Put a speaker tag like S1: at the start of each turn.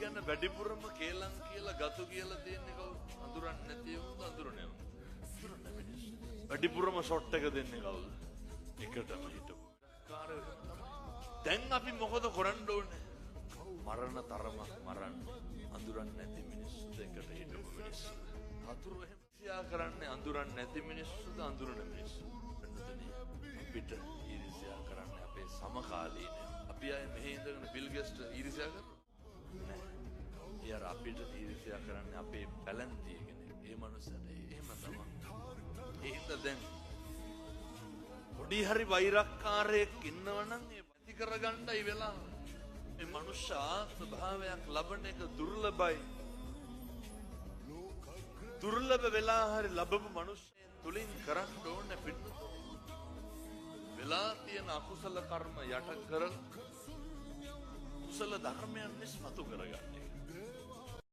S1: කියන්නේ වැඩිපුරම කේලම් කියලා ගතු කියලා දෙන්නේ කවුද? අඳුරන්නේ නැති වුණ අඳුරන්නේ. අඳුරන්නේ මිනිස්සු. වැඩිපුරම ෂොට් එක දෙන්නේ කවුද? එකටම හිටපු. දැන් අපි මොකද කරන්න ඕනේ? මරණ තරමක් මරන්න. අඳුරන්නේ නැති මිනිස්සු එකට හිටපු මිනිස්සු. හතුරු එහෙම සියා කරන්නේ අඳුරන්නේ නැති මිනිස්සුද අඳුරන මිනිස්සු. අපිට ඊර්ෂ්‍යා කරන්නේ අපේ සමකාලීනයෝ. අපි අය මෙහි ඉඳගෙන බිල් ගේට්ස් ඊර්ෂ්‍යා කරනවා. නෑ. යාර අපිට ඊර්ෂ්‍යා කරන්නේ අපේ පැලැන්තිය කෙනෙක්. ඒ මනුස්සයාට එහෙම තමයි. ඒත් දැන් පොඩි හරි වෛරක්කාරයෙක් ඉන්නවනම් ඒ ඇති කරගන්නයි වෙලා. මේ මනුෂ්‍ය ආත්ම භාවයක් ලබන එක දුර්ලභයි. දුර්ලභ වෙලා හරි ලැබපු මනුෂ්‍යයන් තුලින් කරන්න ඕනේ පිටු. වෙලා තියෙන අකුසල කර්ම යට කරලා කුසල ධර්මයන් නිස්මතු කරගන්න.